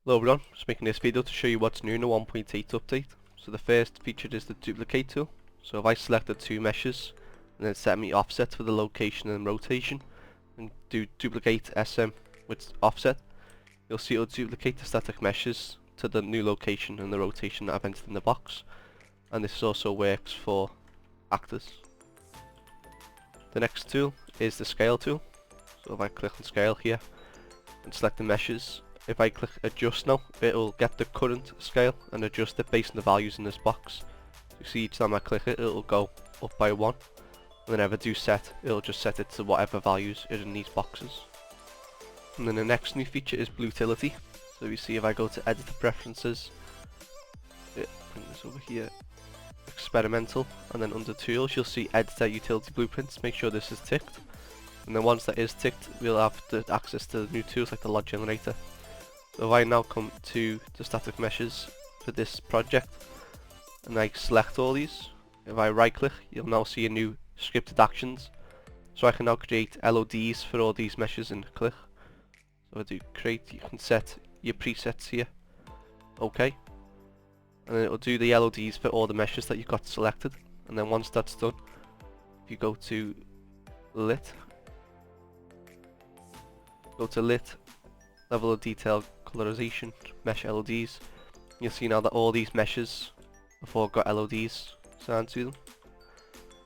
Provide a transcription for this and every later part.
Hello everyone, just making this video to show you what's new in the 1.8 update. So the first feature is the Duplicate tool. So if I select the two meshes and then set me offset for the location and rotation and do duplicate SM with offset, you'll see it'll duplicate the static meshes to the new location and the rotation that I've entered in the box. And this also works for actors. The next tool is the scale tool. So if I click on scale here and select the meshes, if I click adjust now, it'll get the current scale and adjust it based on the values in this box. You see each time I click it, it'll go up by 1. And then if I do set, it'll just set it to whatever values are in these boxes. And then the next new feature is Blutility. So you see if I go to editor preferences, bring this over here, experimental, and then under tools you'll see editor utility blueprints. Make sure this is ticked. And then once that is ticked, we'll have the access to new tools like the log generator. So if I now come to the static meshes for this project and I select all these, if I right click, you'll now see a new scripted actions. So I can now create LODs for all these meshes and click. So I do create, you can set your presets here, okay, and then it will do the LODs for all the meshes that you've got selected. And then once that's done, if you go to lit, level of detail, colorization, mesh LODs, you'll see now that all these meshes have all got LODs assigned to them.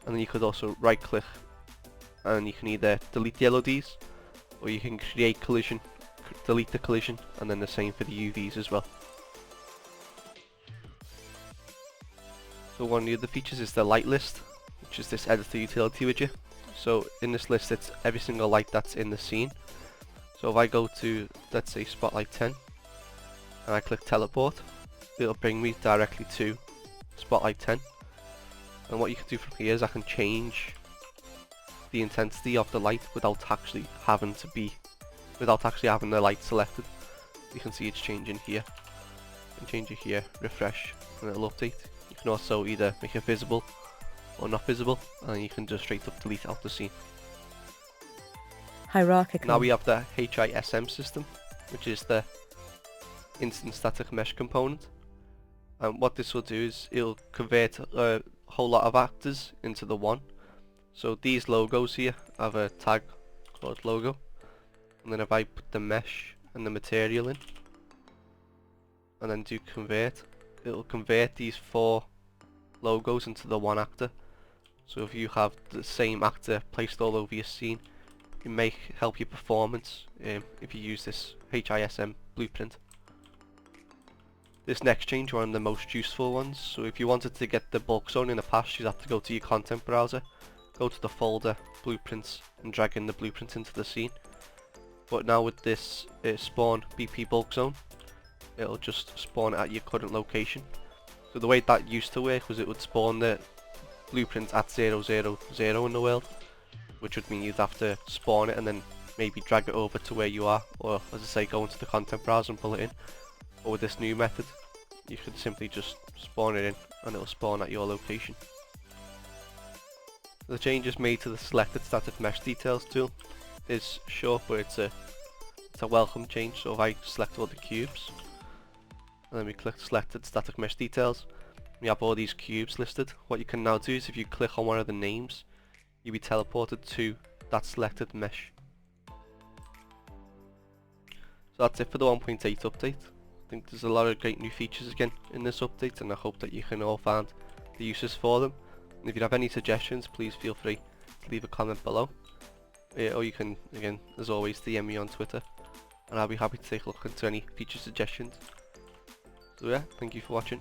And then you could also right click and you can either delete the LODs or you can create collision, delete the collision, and then the same for the UVs as well. So one of the other features is the light list, which is this editor utility widget. So in this list it's every single light that's in the scene. So if I go to, let's say, Spotlight 10 and I click teleport, it'll bring me directly to Spotlight 10. And what you can do from here is I can change the intensity of the light without actually having the light selected. You can see it's changing here. You can change it here, refresh, and it'll update. You can also either make it visible or not visible, and you can just straight up delete out the scene. Hierarchical. Now we have the HISM system, which is the instant static mesh component. And what this will do is it'll convert a whole lot of actors into the one. So these logos here have a tag called logo, and then if I put the mesh and the material in and then do convert, it'll convert these 4 logos into the one actor. So if you have the same actor placed all over your scene, it may help your performance if you use this HISM blueprint. This next change is one of the most useful ones. So if you wanted to get the bulk zone in the past, you'd have to go to your content browser, go to the folder blueprints, and drag in the blueprint into the scene. But now with this spawn BP bulk zone, it'll just spawn at your current location. So the way that used to work was it would spawn the blueprint at 000 in the world, which would mean you'd have to spawn it and then maybe drag it over to where you are, or as I say, go into the content browser and pull it in. But with this new method, you could simply just spawn it in and it'll spawn at your location. The changes made to the selected static mesh details tool is short, but it's a welcome change. So if I select all the cubes and then we click selected static mesh details, we have all these cubes listed. What you can now do is if you click on one of the names, you'll be teleported to that selected mesh. So that's it for the 1.8 update. I think there's a lot of great new features again in this update, and I hope that you can all find the uses for them. And if you have any suggestions, please feel free to leave a comment below. Or you can, again, as always, DM me on Twitter, and I'll be happy to take a look into any feature suggestions. So yeah, thank you for watching.